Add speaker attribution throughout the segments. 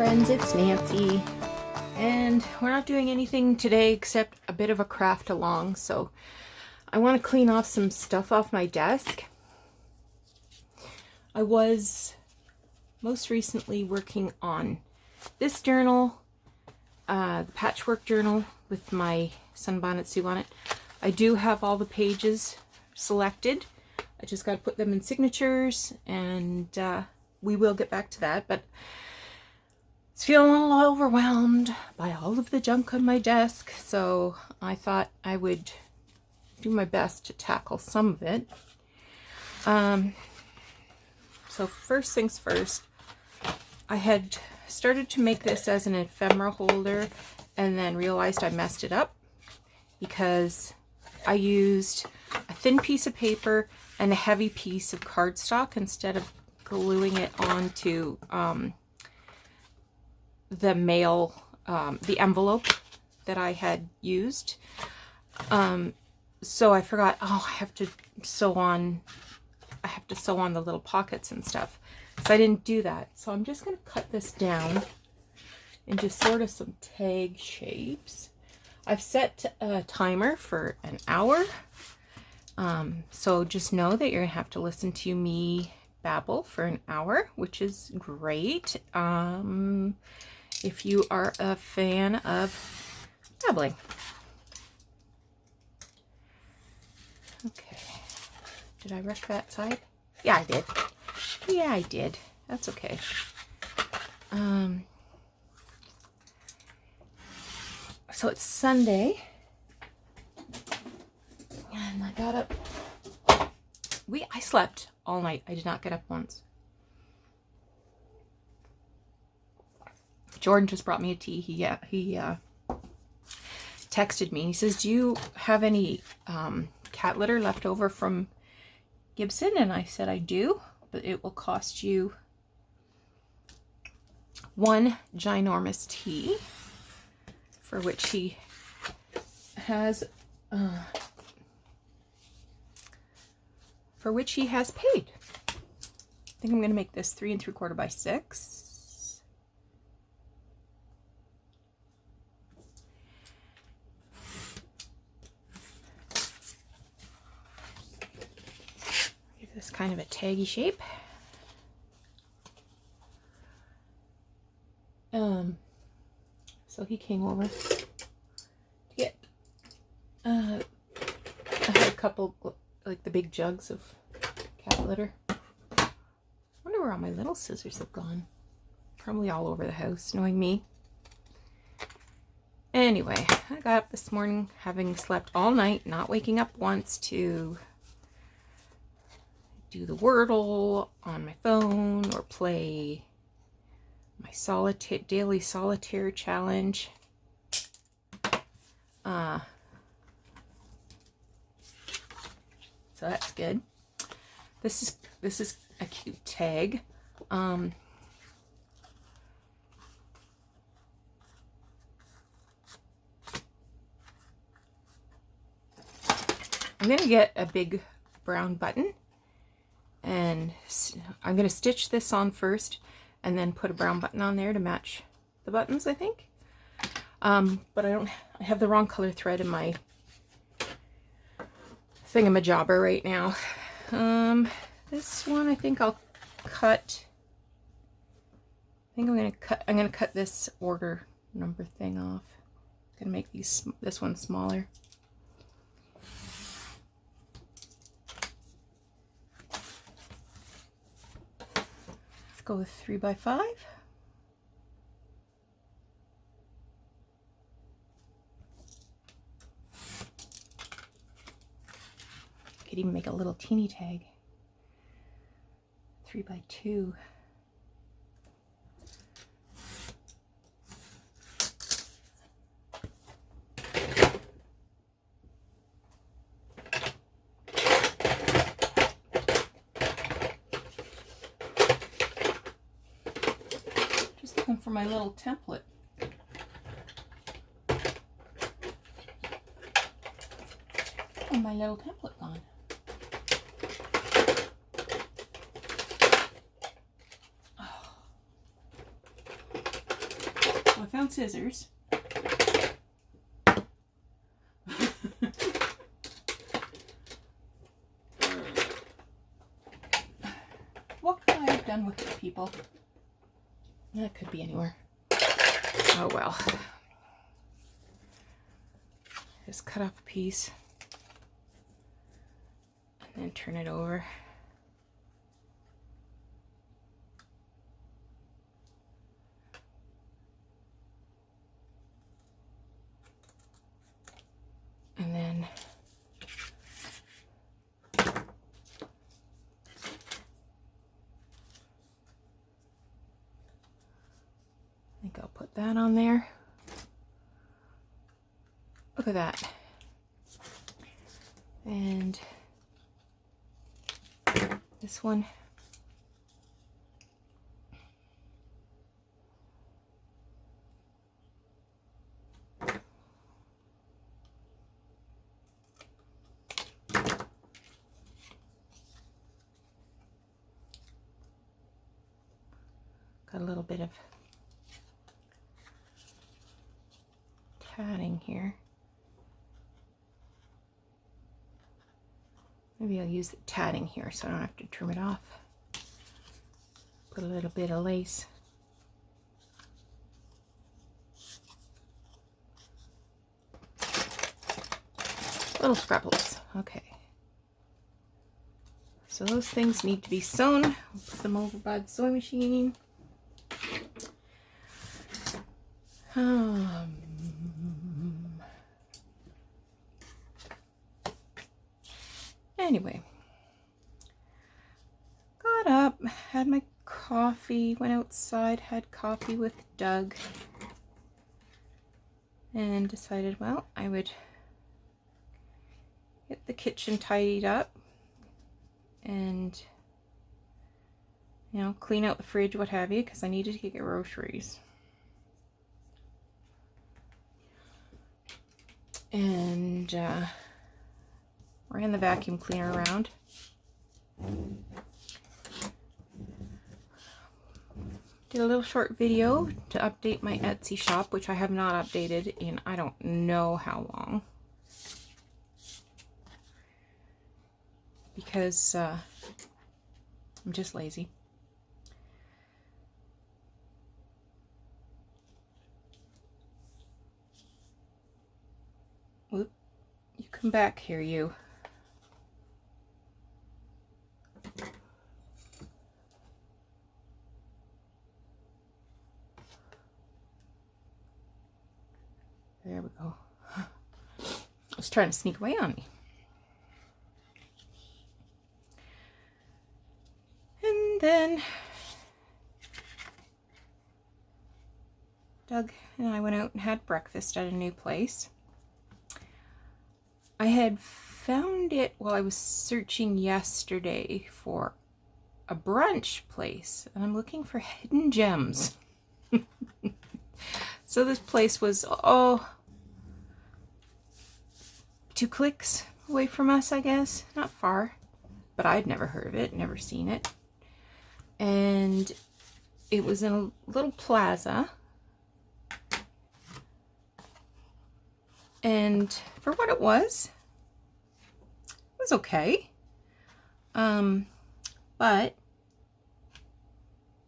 Speaker 1: friends, it's Nancy, and we're not doing anything today except a bit of a craft along. So I want to clean off some stuff off my desk. I was most recently working on this journal, the patchwork journal with my Sunbonnet Sue on it. I do have all the pages selected. I just got to put them in signatures, and we will get back to that. But I was feeling a little overwhelmed by all of the junk on my desk, so I thought I would do my best to tackle some of it. So first things first, I had started to make this as an ephemera holder and then realized I messed it up because I used a thin piece of paper and a heavy piece of cardstock instead of gluing it onto the mail, the envelope that I had used. So I forgot, oh, I have to sew on the little pockets and stuff. So I didn't do that. So I'm just going to cut this down into sort of some tag shapes. I've set a timer for an hour. So just know that you're going to have to listen to me babble for an hour, which is great. If you are a fan of babbling. Okay. Did I wreck that side? Yeah, I did. Yeah, I did. That's okay. So it's Sunday. And I got up. I slept all night. I did not get up once. Jordan just brought me a tea. He texted me. He says, "Do you have any cat litter left over from Gibson?" And I said, "I do, but it will cost you one ginormous tea," for which he has paid. I think I'm going to make this 3 3/4 by 6. Give this kind of a taggy shape. So he came over to get I had a couple, like the big jugs of cat litter. I wonder where all my little scissors have gone. Probably all over the house, knowing me. Anyway, I got up this morning having slept all night, not waking up once, to do the Wordle on my phone or play my daily solitaire challenge. So that's good. This is a cute tag. I'm going to get a big brown button, and I'm going to stitch this on first and then put a brown button on there to match the buttons, I think. But I have the wrong color thread in my thingamajobber right now. This one I think I'll cut. I think I'm going to cut this order number thing off. I'm going to make this one smaller. Let's go with 3 by 5. Could even make a little teeny tag. 3 by 2. Just looking for my little template. Oh, my little template gone. I found scissors. What could I have done with it, people? That could be anywhere. Oh well. Just cut off a piece and then turn it over. And then I think I'll put that on there. Look at that. And this one. Got a little bit of tatting here. Maybe I'll use the tatting here so I don't have to trim it off. Put a little bit of lace. Little scrabbles. Okay. So those things need to be sewn. I'll put them over by the sewing machine. Anyway, got up, had my coffee, went outside, had coffee with Doug, and decided, well, I would get the kitchen tidied up and, you know, clean out the fridge, what have you, because I needed to get groceries. And ran the vacuum cleaner around. Did a little short video to update my Etsy shop, which I have not updated in I don't know how long. Because I'm just lazy. Whoop. You come back here, you. There we go. I was trying to sneak away on me. And then Doug and I went out and had breakfast at a new place. I had found it while I was searching yesterday for a brunch place, and I'm looking for hidden gems. So this place was, 2 clicks away from us, I guess. Not far, but I'd never heard of it, never seen it. And it was in a little plaza. And for what it was okay. But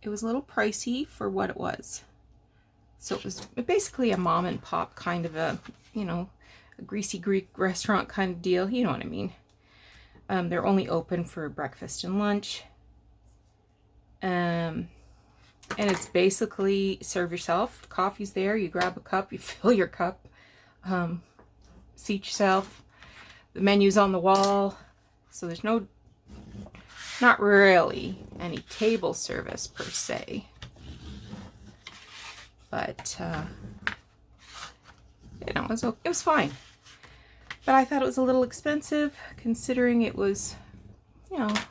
Speaker 1: it was a little pricey for what it was. So it was basically a mom and pop kind of a, you know, a greasy Greek restaurant kind of deal. You know what I mean. They're only open for breakfast and lunch. And it's basically serve yourself. Coffee's there. You grab a cup. You fill your cup. Seat yourself. The menu's on the wall. So there's not really any table service per se. But, you know, it was fine. But I thought it was a little expensive considering it was, you know, a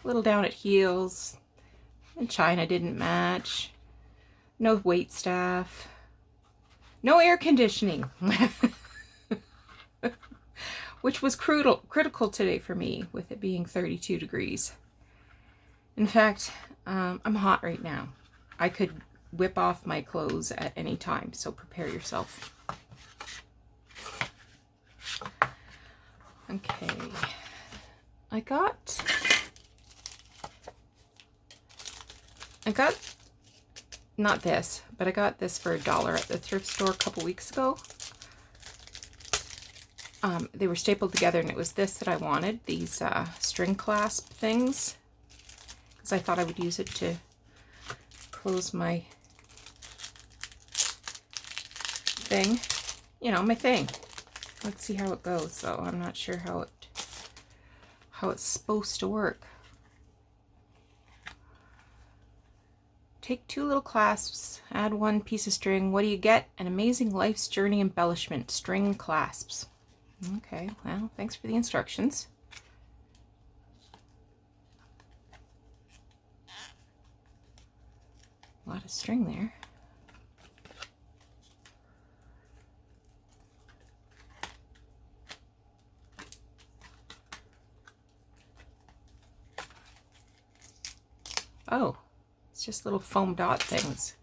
Speaker 1: little down at heels. And china didn't match. No wait staff. No air conditioning. Which was critical today for me with it being 32 degrees. In fact, I'm hot right now. I could whip off my clothes at any time, so prepare yourself. Okay, I got not this, but I got this for $1 at the thrift store a couple weeks ago. They were stapled together, and it was this that I wanted, these string clasp things, because I thought I would use it to close my thing, you know, my thing. Let's see how it goes, though. I'm not sure how it's supposed to work. Take 2 little clasps, add 1 piece of string. What do you get? An amazing life's journey embellishment, string clasps. Okay, well, thanks for the instructions. A lot of string there. Oh, it's just little foam dot things.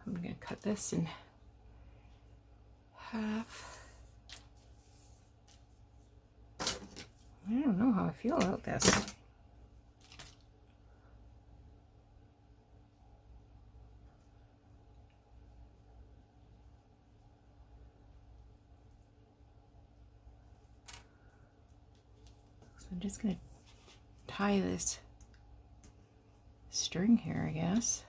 Speaker 1: I'm going to cut this in half. I don't know how I feel about this. So I'm just going to tie this string here, I guess.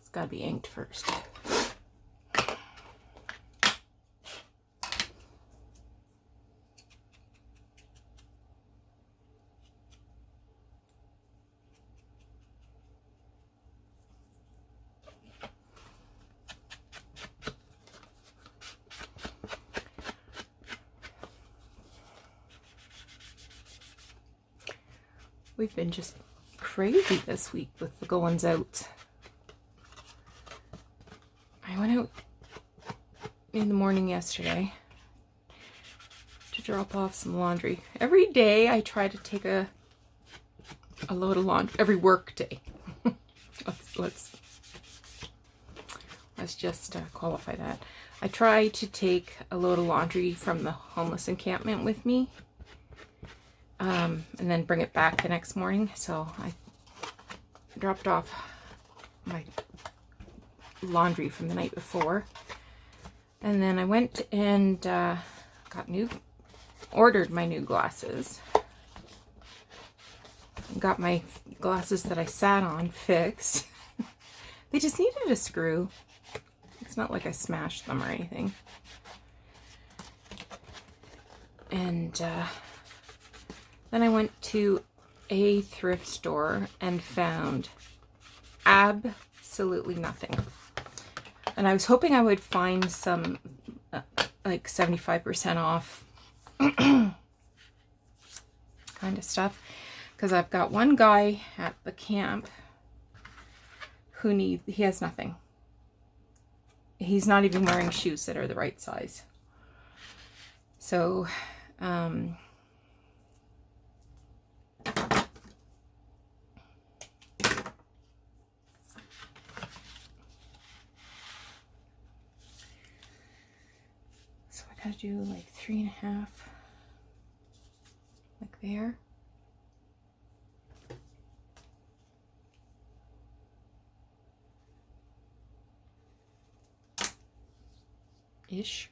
Speaker 1: It's got to be inked first. We've been just crazy this week with the goings out. I went out in the morning yesterday to drop off some laundry. Every day I try to take a load of laundry, every work day. let's just qualify that. I try to take a load of laundry from the homeless encampment with me. And then bring it back the next morning. So I dropped off my laundry from the night before, and then I went and ordered my new glasses. Got my glasses that I sat on fixed. They just needed a screw. It's not like I smashed them or anything. And then I went to a thrift store and found absolutely nothing. And I was hoping I would find some like 75% off kind of stuff. Because I've got one guy at the camp who he has nothing. He's not even wearing shoes that are the right size. So, so I gotta do like 3.5, like there. Ish.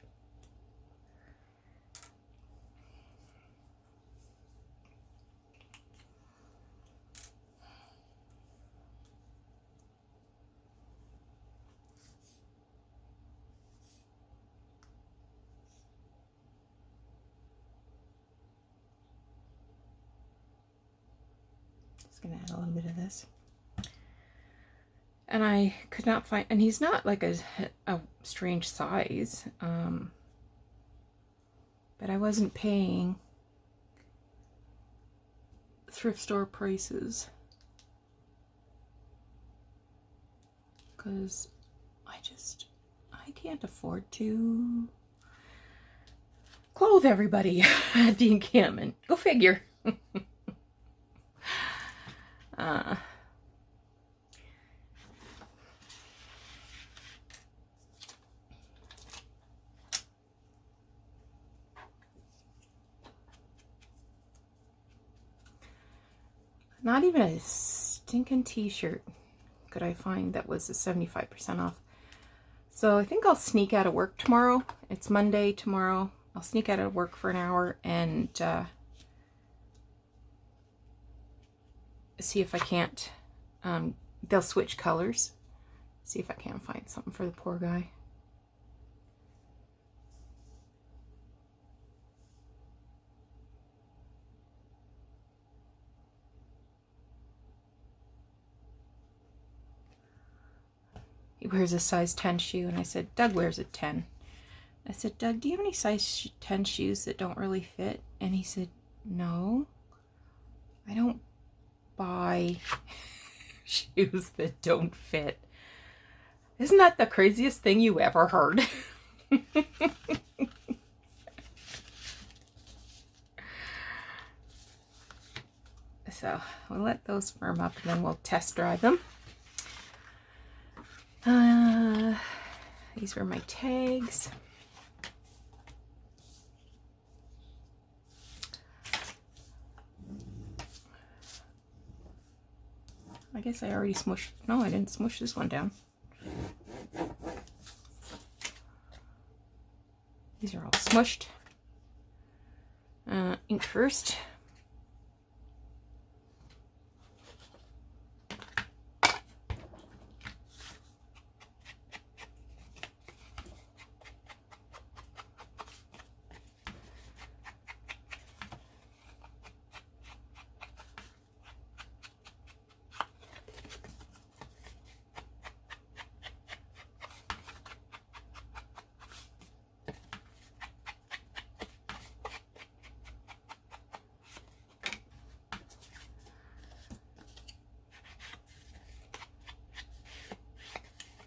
Speaker 1: Just gonna add a little bit of this. And I could not find, and he's not like a strange size, but I wasn't paying thrift store prices because I can't afford to clothe everybody at the encampment. Go figure. Not even a stinking t-shirt could I find that was a 75% off. So I think I'll sneak out of work tomorrow. It's Monday tomorrow. I'll sneak out of work for an hour and see if I can't, they'll switch colors. See if I can't find something for the poor guy. He wears a size 10 shoe, and I said, Doug wears a 10. I said, Doug, do you have any size 10 shoes that don't really fit? And he said, no, I don't buy shoes that don't fit. Isn't that the craziest thing you ever heard? So we'll let those firm up and then we'll test drive them. These were my tags. I guess I already smushed. No, I didn't smush this one down. These are all smushed. Ink first.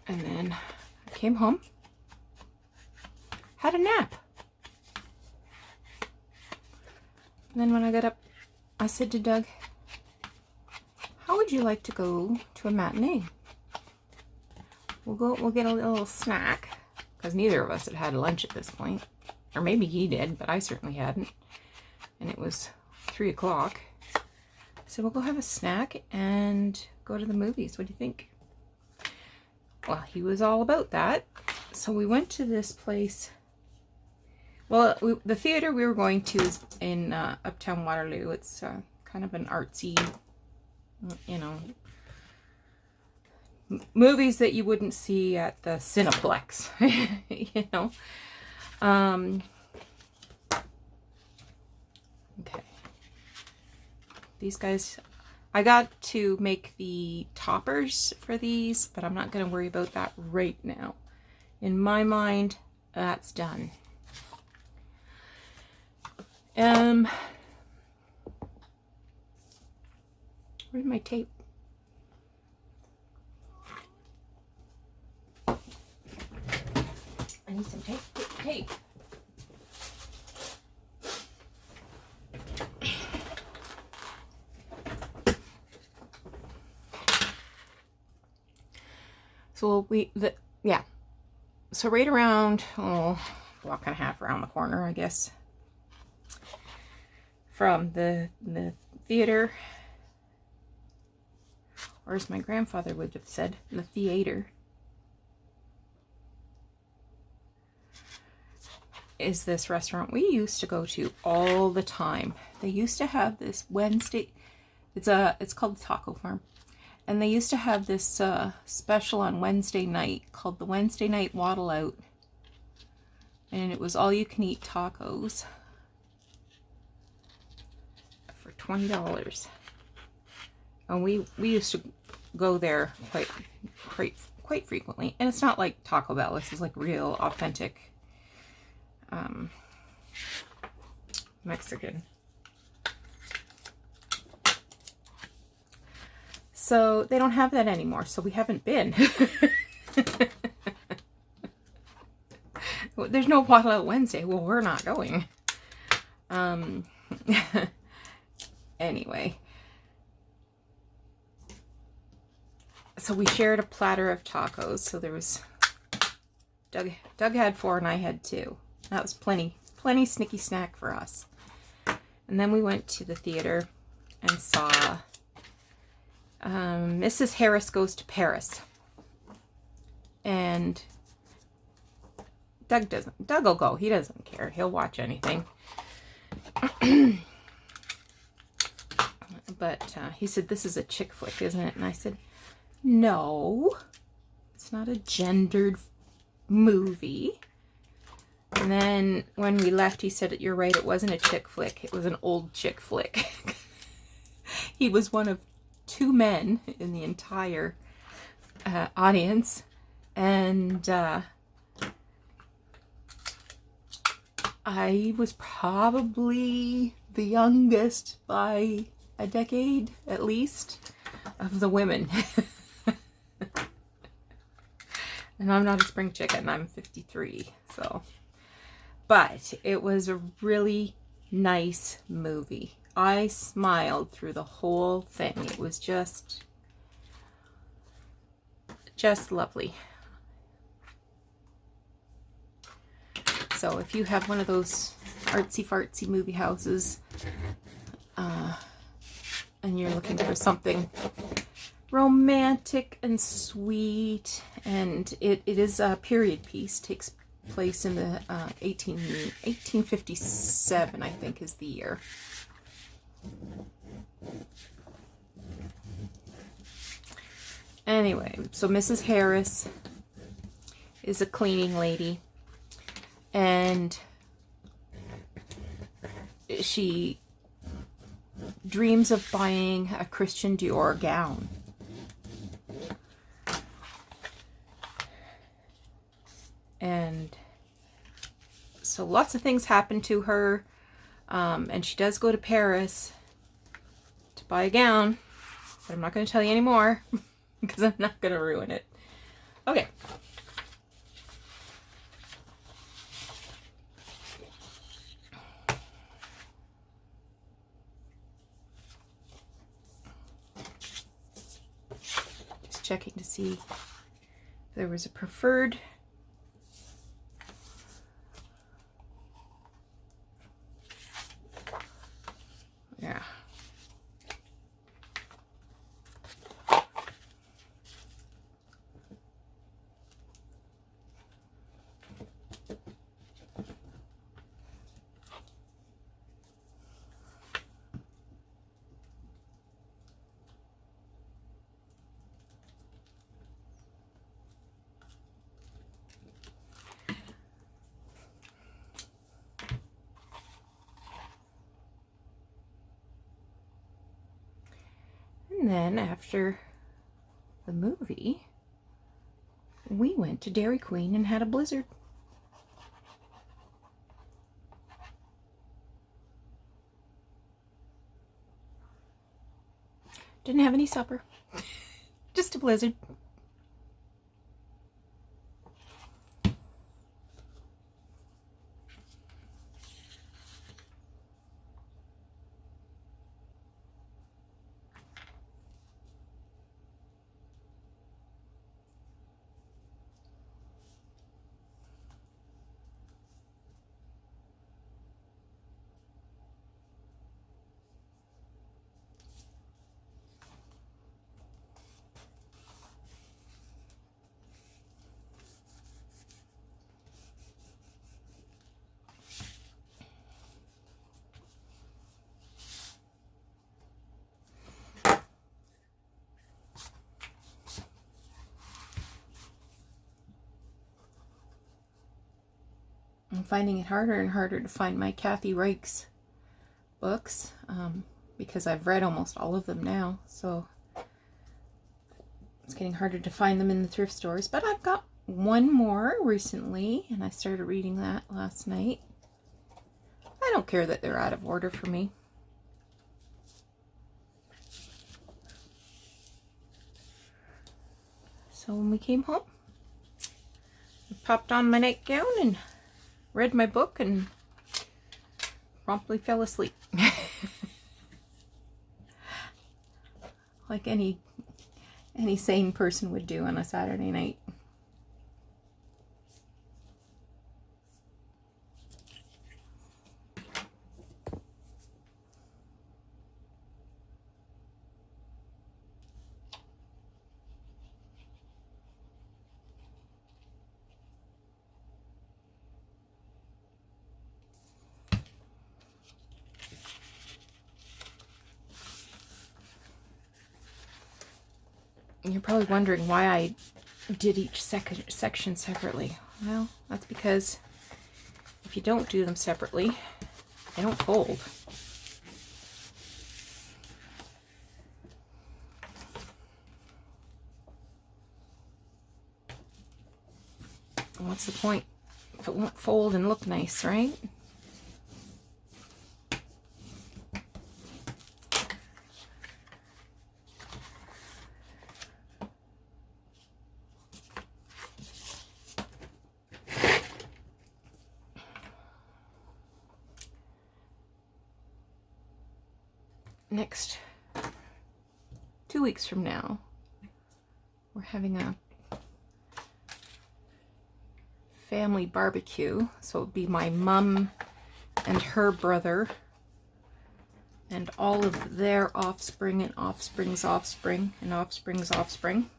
Speaker 1: And then I came home, had a nap. And then when I got up, I said to Doug, how would you like to go to a matinee? We'll get a little snack, because neither of us had had lunch at this point. Or maybe he did, but I certainly hadn't. And it was 3 o'clock. So we'll go have a snack and go to the movies. What do you think? Well, he was all about that. So we went to this place. Well, the theater we were going to is in Uptown Waterloo. It's kind of an artsy, you know, movies that you wouldn't see at the Cineplex, you know. Okay. These guys, I got to make the toppers for these, but I'm not going to worry about that right now. In my mind, that's done. Where's my tape? I need some tape. Tape. So yeah. So right around, block and a half around the corner, I guess, from the theater, or as my grandfather would have said, the theater, is this restaurant we used to go to all the time. They used to have this Wednesday, it's called the Taco Farm. And they used to have this special on Wednesday night called the Wednesday Night Waddle Out. And it was all you can eat tacos for $20. And we used to go there quite frequently. And it's not like Taco Bell. This is like real authentic Mexican. So they don't have that anymore, so we haven't been. There's no Waddle Out Wednesday. Well, we're not going. Anyway. So we shared a platter of tacos. So there was... Doug had 4 and I had 2. That was plenty snicky snack for us. And then we went to the theater and saw... Mrs. Harris Goes to Paris. And Doug will go. He doesn't care. He'll watch anything. But he said, this is a chick flick, isn't it? And I said, no, it's not a gendered movie. And then when we left, he said, you're right, it wasn't a chick flick. It was an old chick flick. He was one of 2 men in the entire audience, and I was probably the youngest by a decade at least of the women. And I'm not a spring chicken, I'm 53, so. But it was a really nice movie. I smiled through the whole thing. It was just lovely. So if you have one of those artsy-fartsy movie houses and you're looking for something romantic and sweet, and it is a period piece, takes place in the 1857, I think is the year. Anyway, so Mrs. Harris is a cleaning lady, and she dreams of buying a Christian Dior gown. And so lots of things happen to her. And she does go to Paris to buy a gown, but I'm not going to tell you anymore because I'm not going to ruin it. Okay. Just checking to see if there was a preferred. Yeah. And then after the movie, we went to Dairy Queen and had a blizzard. Didn't have any supper. Just a blizzard. I'm finding it harder and harder to find my Kathy Reichs books because I've read almost all of them now, so it's getting harder to find them in the thrift stores. But I've got one more recently, and I started reading that last night. I don't care that they're out of order for me. So when we came home, I popped on my nightgown and read my book and promptly fell asleep. Like any sane person would do on a Saturday night. You're probably wondering why I did each section separately. Well, that's because if you don't do them separately, they don't fold. And what's the point if it won't fold and look nice, right? Next 2 weeks from now, we're having a family barbecue. So it'll be my mom and her brother and all of their offspring and offspring's offspring and offspring's offspring.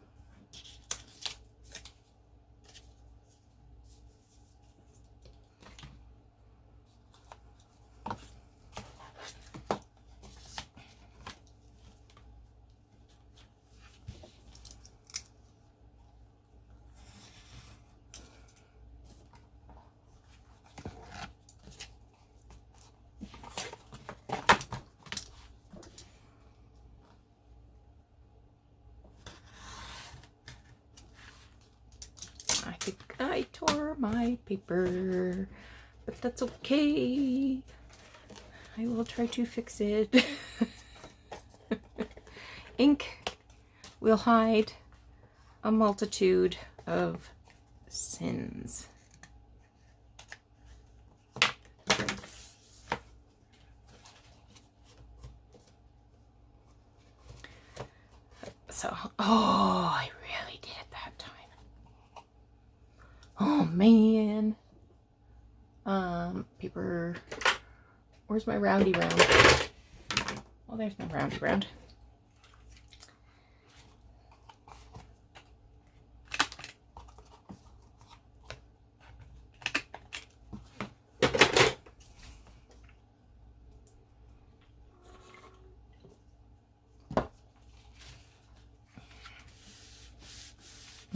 Speaker 1: I think I tore my paper, but that's okay. I will try to fix it. Ink will hide a multitude of sins. So, oh, I really did it that time. Oh man. Paper. Where's my roundy round? Well, there's my roundy round.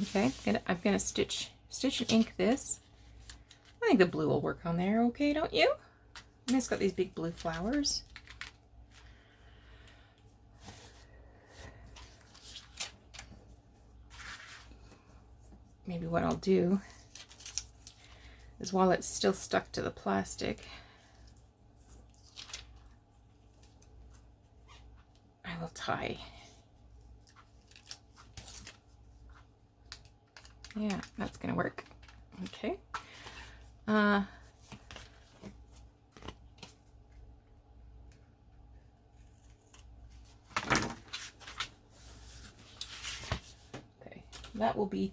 Speaker 1: Okay, I'm gonna stitch and ink this. I think the blue will work on there okay, don't you? And it's got these big blue flowers. Maybe what I'll do is, while it's still stuck to the plastic, I will tie. Yeah, that's gonna work. Okay. Okay, that will be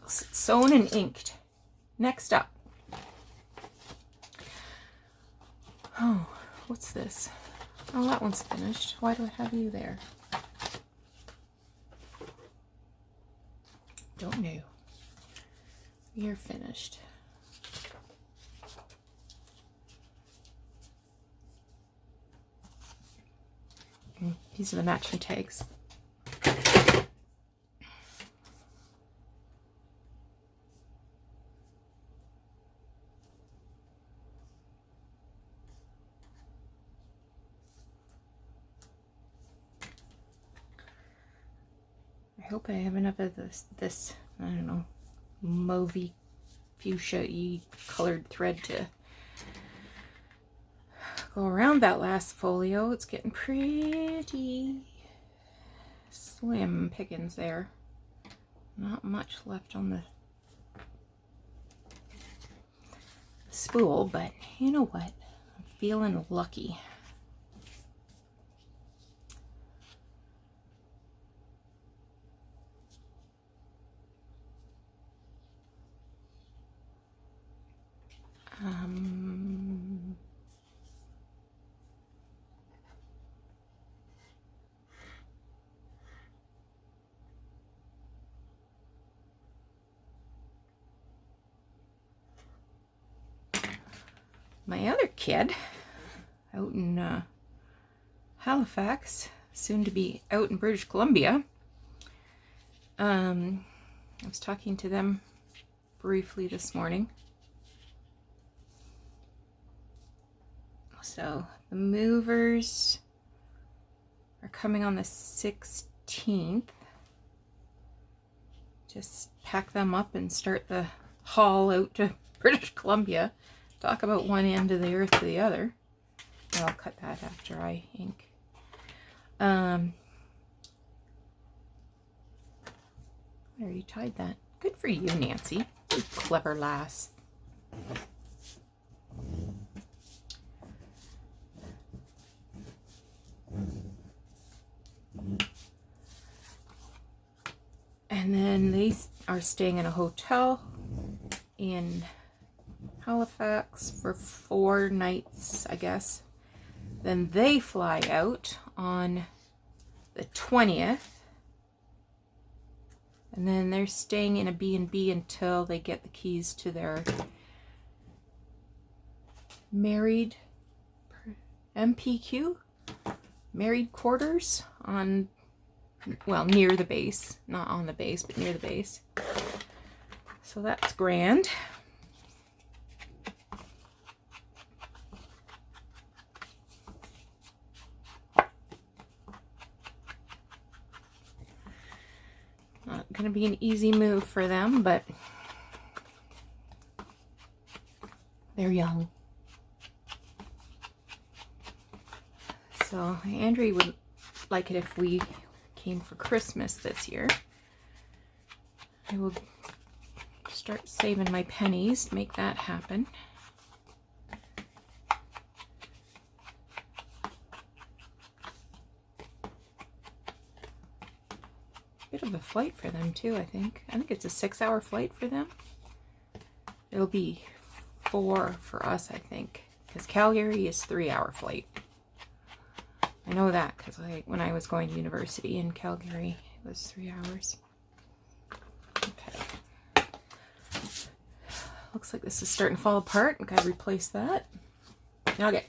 Speaker 1: sewn and inked. Next up. Oh, what's this? Oh, that one's finished. Why do I have you there? Don't know. You're finished. These are the matching tags. hope I have enough of this, I don't know, mauvey fuchsia-y colored thread to go around that last folio. It's getting pretty slim pickings there. Not much left on the spool, but you know what? I'm feeling lucky. My other kid out in Halifax, soon to be out in British Columbia. I was talking to them briefly this morning. So the movers are coming on the 16th. Just pack them up and start the haul out to British Columbia. Talk about one end of the earth to the other. I'll cut that after I ink. I already tied that. Good for you, Nancy. You clever lass. And then they are staying in a hotel in Halifax for 4 nights, I guess. Then they fly out on the 20th. And then they're staying in a B&B until they get the keys to their married MPQ, married quarters on, well, near the base. Not on the base, but near the base. So that's grand. Not going to be an easy move for them, but they're young. So Andrea would like it if we came for Christmas this year. I will start saving my pennies to make that happen. Bit of a flight for them too, I think. I think it's a 6-hour flight for them. It'll be 4 for us, I think, because Calgary is 3-hour flight. I know that because when I was going to university in Calgary, it was 3 hours. Okay. Looks like this is starting to fall apart. I gotta replace that. Okay.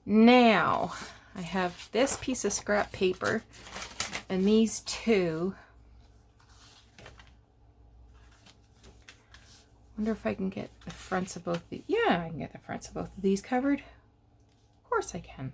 Speaker 1: Now, I have this piece of scrap paper and these two. Wonder if I can get the fronts of both the, yeah, I can get the fronts of both of these covered. Of course I can.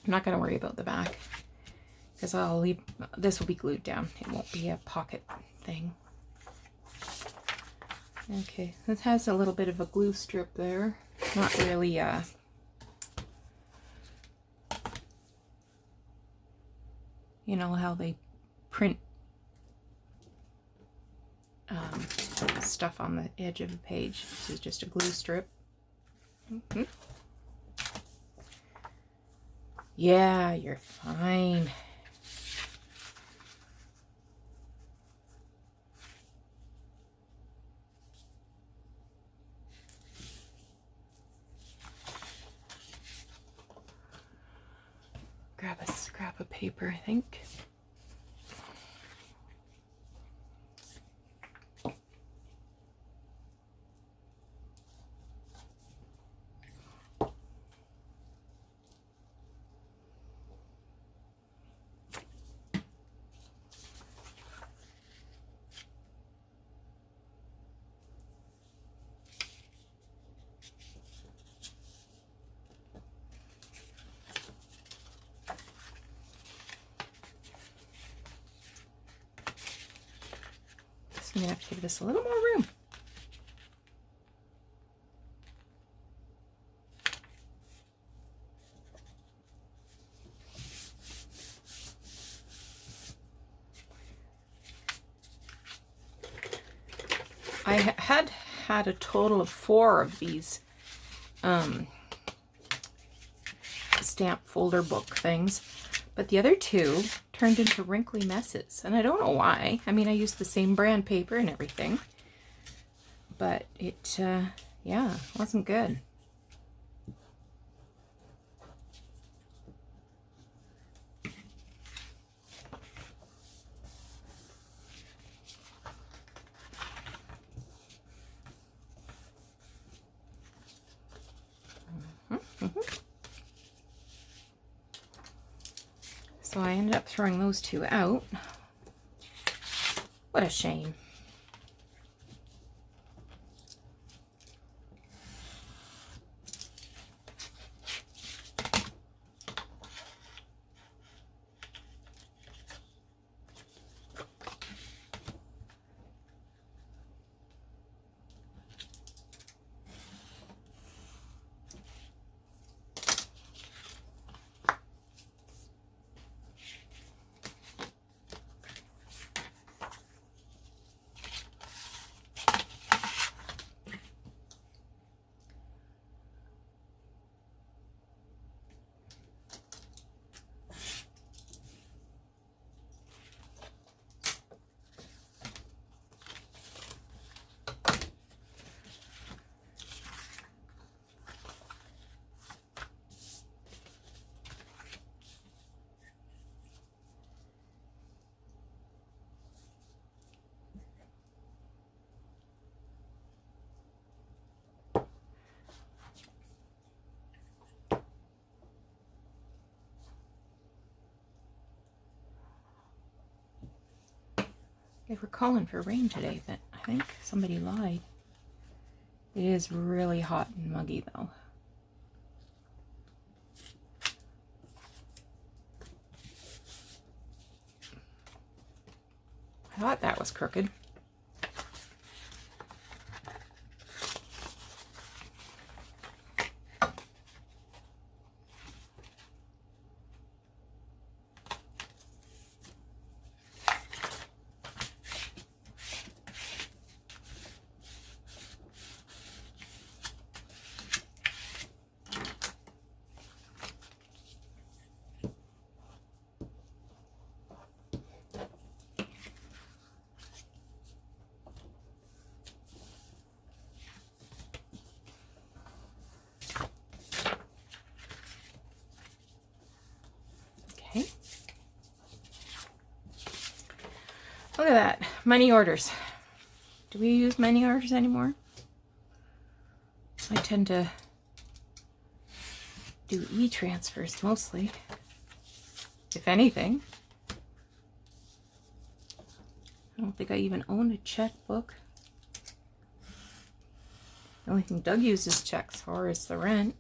Speaker 1: I'm not going to worry about the back because I'll leave, this will be glued down. It won't be a pocket thing. Okay, this has a little bit of a glue strip there. Not really you know how they print stuff on the edge of a page. This is just a glue strip. Mm-hmm. Yeah, you're fine. Grab a scrap of paper, I think. I'm going to have to give this a little more room. I had a total of 4 of these stamp folder book things, but the other 2 turned into wrinkly messes, and I don't know why. I mean, I used the same brand paper and everything, but it, yeah, wasn't good. So I ended up throwing those 2 out. What a shame. They were calling for rain today, but I think somebody lied. It is really hot and muggy though. I thought that was crooked. Okay. Look at that. Money orders. Do we use money orders anymore? I tend to do e-transfers mostly, if anything. I don't think I even own a checkbook. The only thing Doug uses checks for is the rent.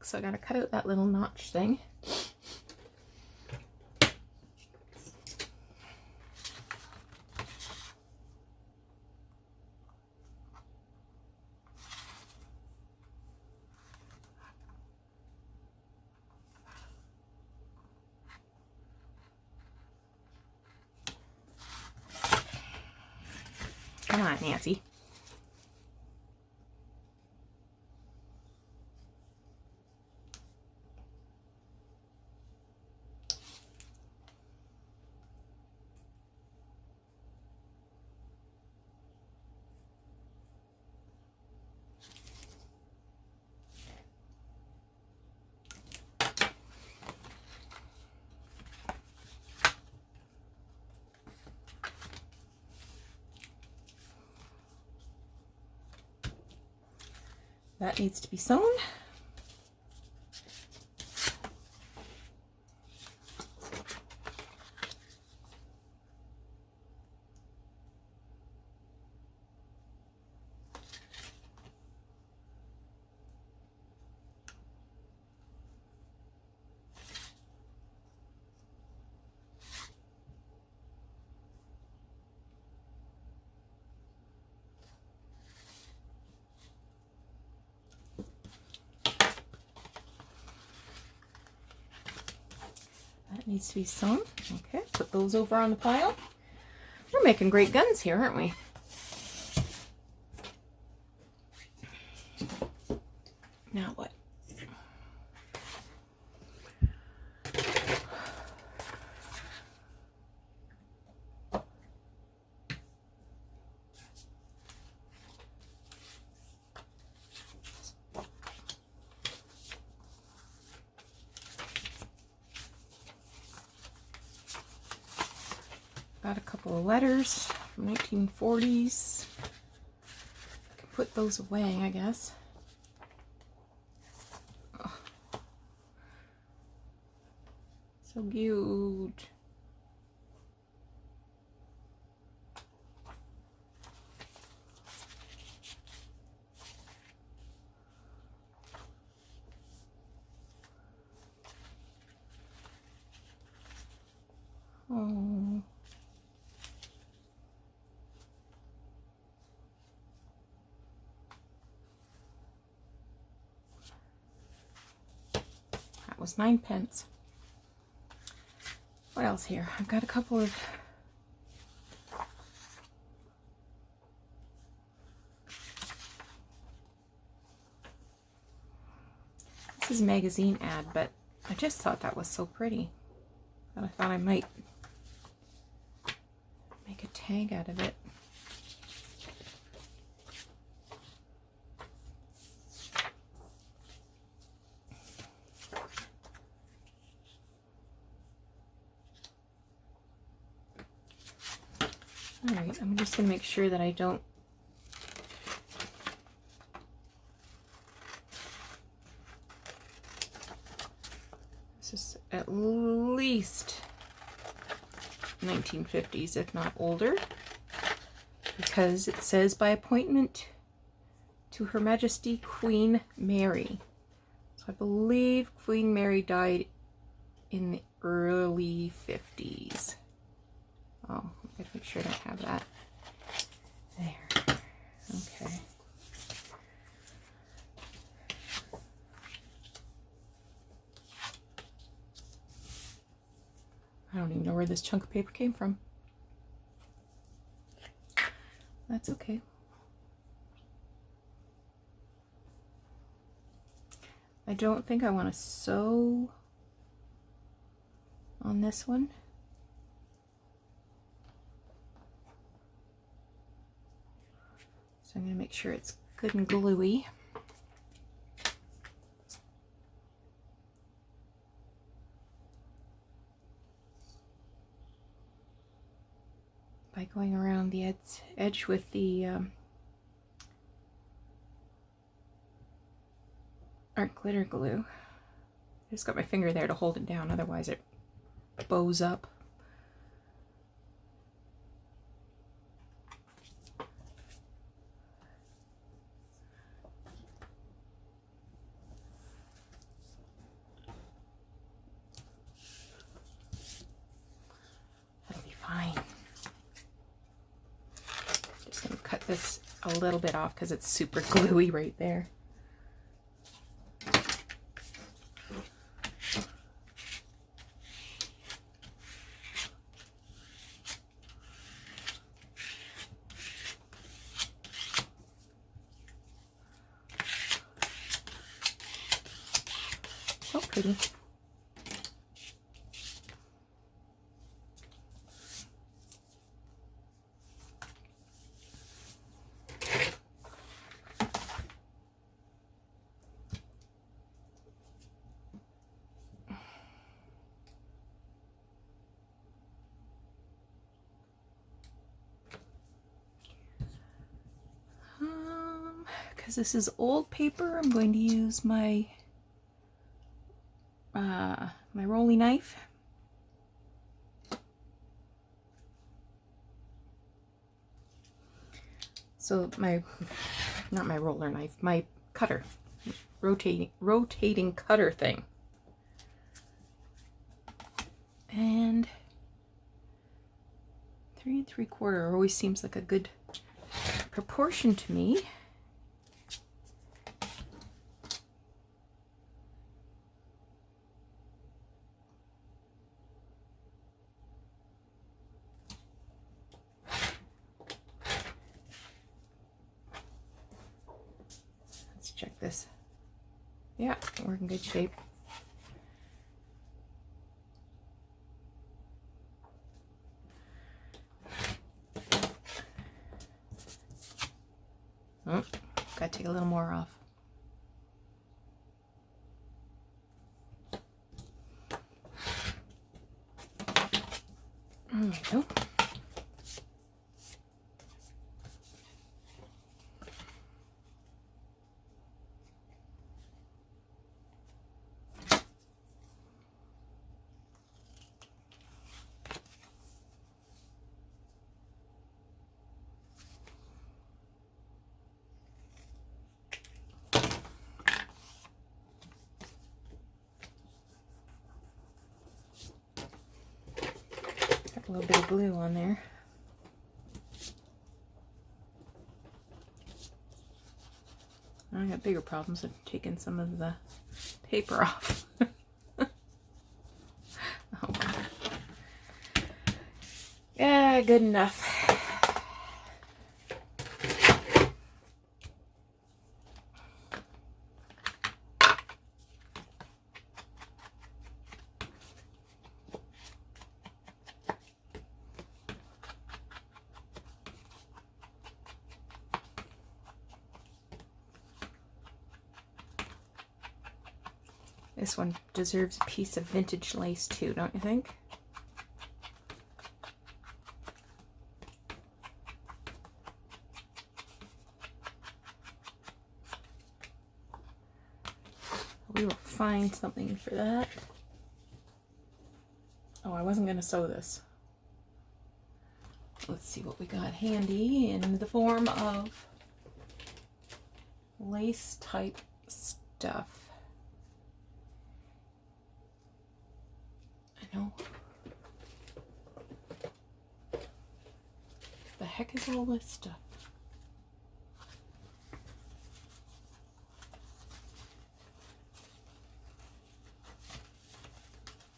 Speaker 1: So I gotta cut out that little notch thing. Come on, Nancy. That needs to be sewn. That needs to be sewn. Okay, put those over on the pile. We're making great guns here, aren't we? Now what? Got a couple of letters from 1940s. I can put those away, I guess. Oh. So cute. Oh. That was 9p. What else here? I've got a couple of this is a magazine ad, but I just thought that was so pretty that I thought I might make a tag out of it. Alright, I'm just going to make sure that I don't this is at least 1950s, if not older, because it says by appointment to Her Majesty Queen Mary. So I believe Queen Mary died in the early 50s. Oh, I gotta make sure I don't have that. There. Okay. I don't even know where this chunk of paper came from. That's okay. I don't think I want to sew on this one. So I'm going to make sure it's good and gluey. By going around the edge with the art glitter glue. I just got my finger there to hold it down, otherwise it bows up. That'll be fine. Just gonna cut this a little bit off because it's super gluey right there. So pretty. Because this is old paper, I'm going to use my my rolly knife. So not my roller knife, my cutter, rotating cutter thing. And 3 3/4 always seems like a good proportion to me. this. Yeah, we're in good shape. Oh, gotta take a little more off. There we go. A little bit of glue on there. I got bigger problems with taking some of the paper off. Oh well. Yeah, good enough. This one deserves a piece of vintage lace too, don't you think? We will find something for that. Oh, I wasn't going to sew this. Let's see what we got handy in the form of lace type stuff. I know. The heck is all this stuff?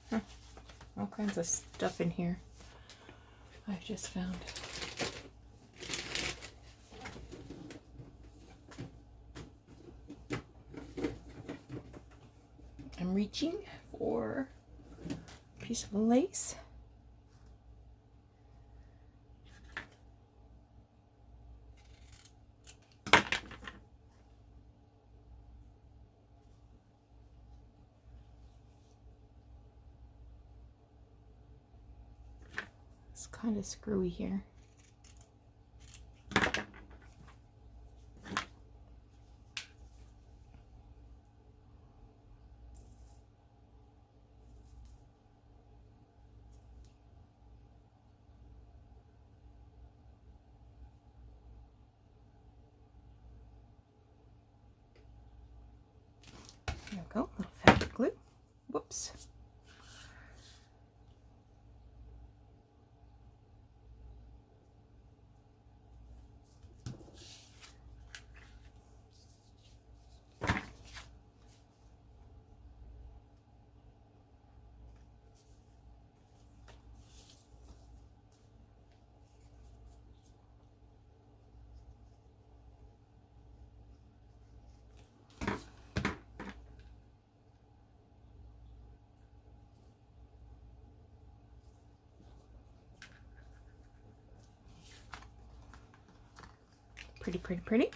Speaker 1: Huh. All kinds of stuff in here I've just found. I'm reaching for a piece of lace. It's kind of screwy here. There we go, little fabric glue. Whoops. Pretty, pretty, pretty.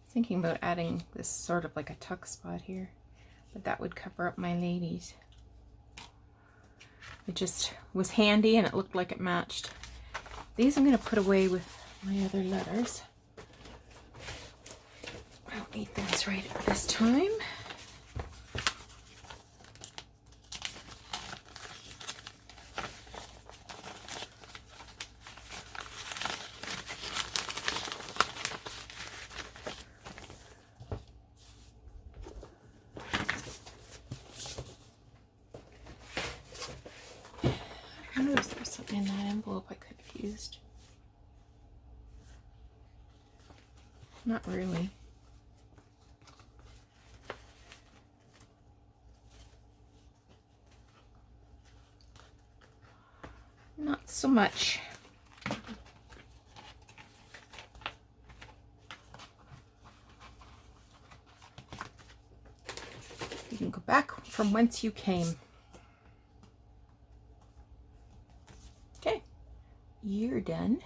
Speaker 1: Thinking about adding this sort of like a tuck spot here, but that would cover up my ladies. It just was handy and it looked like it matched. These I'm going to put away with my other letters. I don't need those right at this time. I wonder if there's something in that envelope I could have used. Not really. not so much. You can go back from whence you came. Okay, you're done.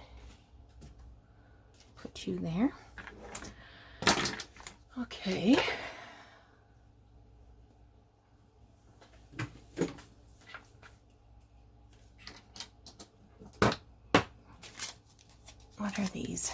Speaker 1: Put you there. Okay. What are these?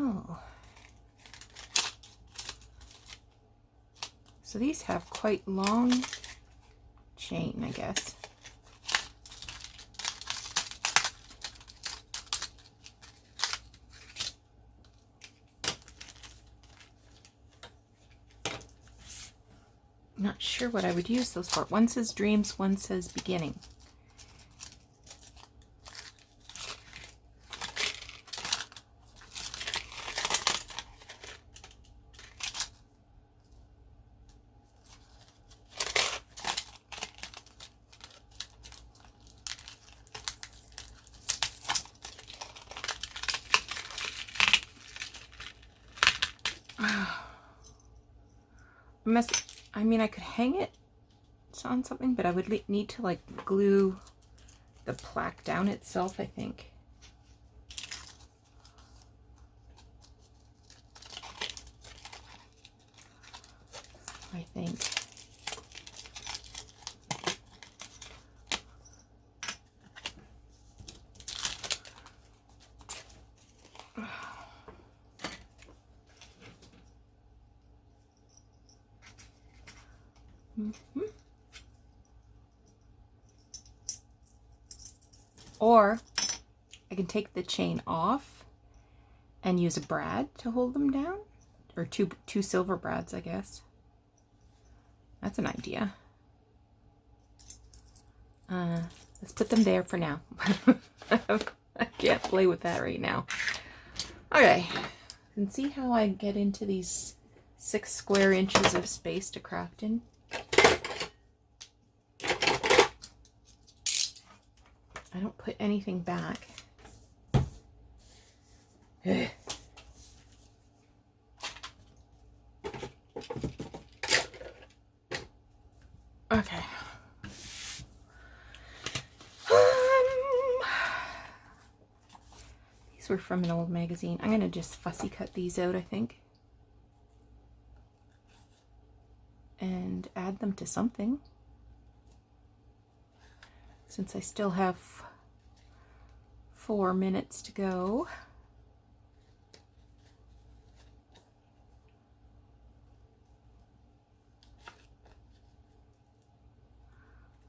Speaker 1: Oh. So these have quite long chain, I guess. Not sure what I would use those for. One says dreams, one says beginning. I mean, I could hang it on something, but I would need to like glue the plaque down itself, I think. Or I can take the chain off and use a brad to hold them down, or two silver brads, I guess. That's an idea. Let's put them there for now. I can't play with that right now. Okay, you can see how I get into these 6 square inches of space to craft in. I don't put anything back. Okay. These were from an old magazine. I'm going to just fussy cut these out, I think. And add them to something. Since I still have 4 minutes to go.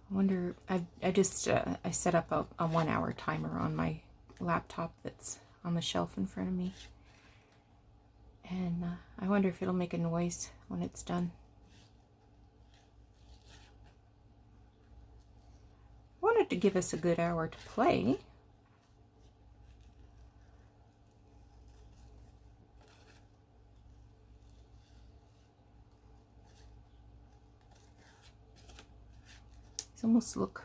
Speaker 1: I wonder, I just I set up a 1-hour timer on my laptop that's on the shelf in front of me. And I wonder if it'll make a noise when it's done. I wanted to give us a good hour to play. These almost look,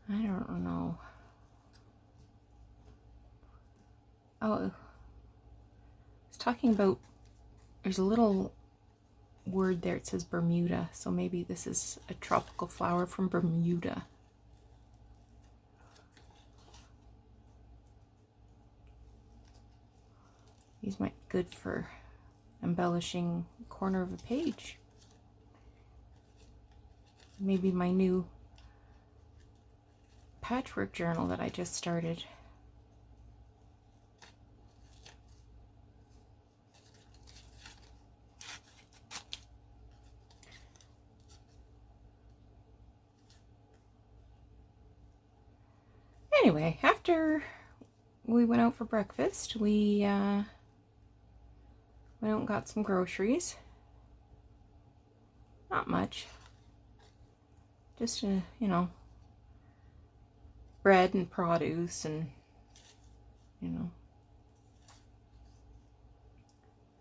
Speaker 1: I don't know. Oh, I was talking about, there's a little word there, it says Bermuda, so maybe this is a tropical flower from Bermuda. These might be good for embellishing a corner of a page. Maybe my new patchwork journal that I just started. Anyway, after we went out for breakfast, we went out and got some groceries. Not much. Just, you know, bread and produce and, you know,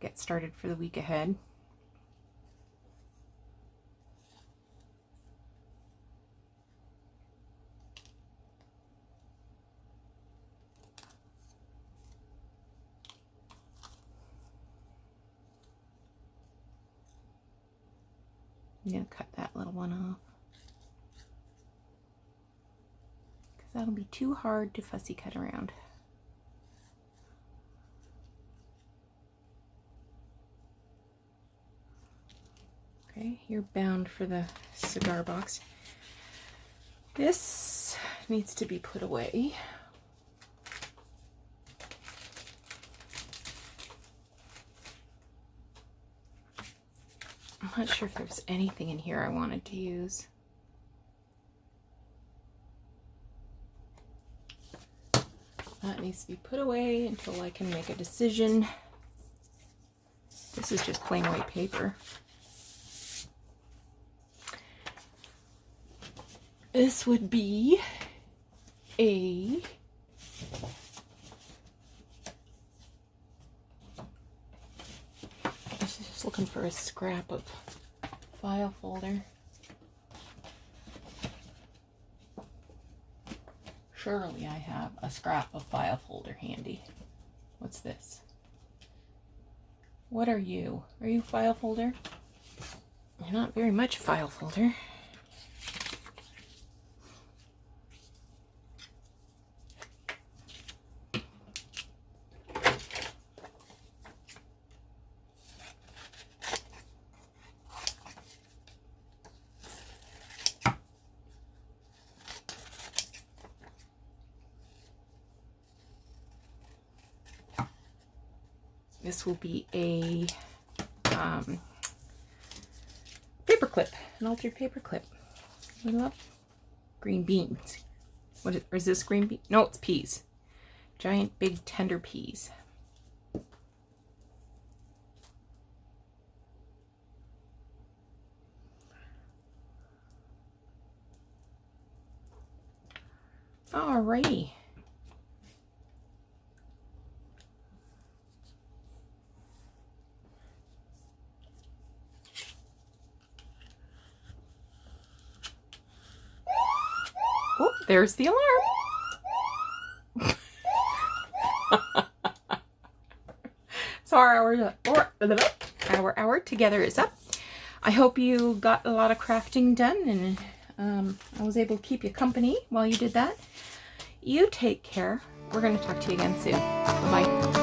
Speaker 1: get started for the week ahead. I'm going to cut that little one off, because that'll be too hard to fussy cut around. Okay, you're bound for the cigar box. This needs to be put away. I'm not sure if there's anything in here I wanted to use. That needs to be put away until I can make a decision. This is just plain white paper. This would be a looking for a scrap of file folder. Surely I have a scrap of file folder handy. What's this? What are you? Are you file folder? You're not very much file folder. This will be a paper clip, an altered paper clip. We love green beans. What is this, green bean? No, it's peas. Giant, big, tender peas. Alrighty. Oh, there's the alarm. So our hour together is up. I hope you got a lot of crafting done, and I was able to keep you company while you did that. You take care. We're going to talk to you again soon. Bye-bye.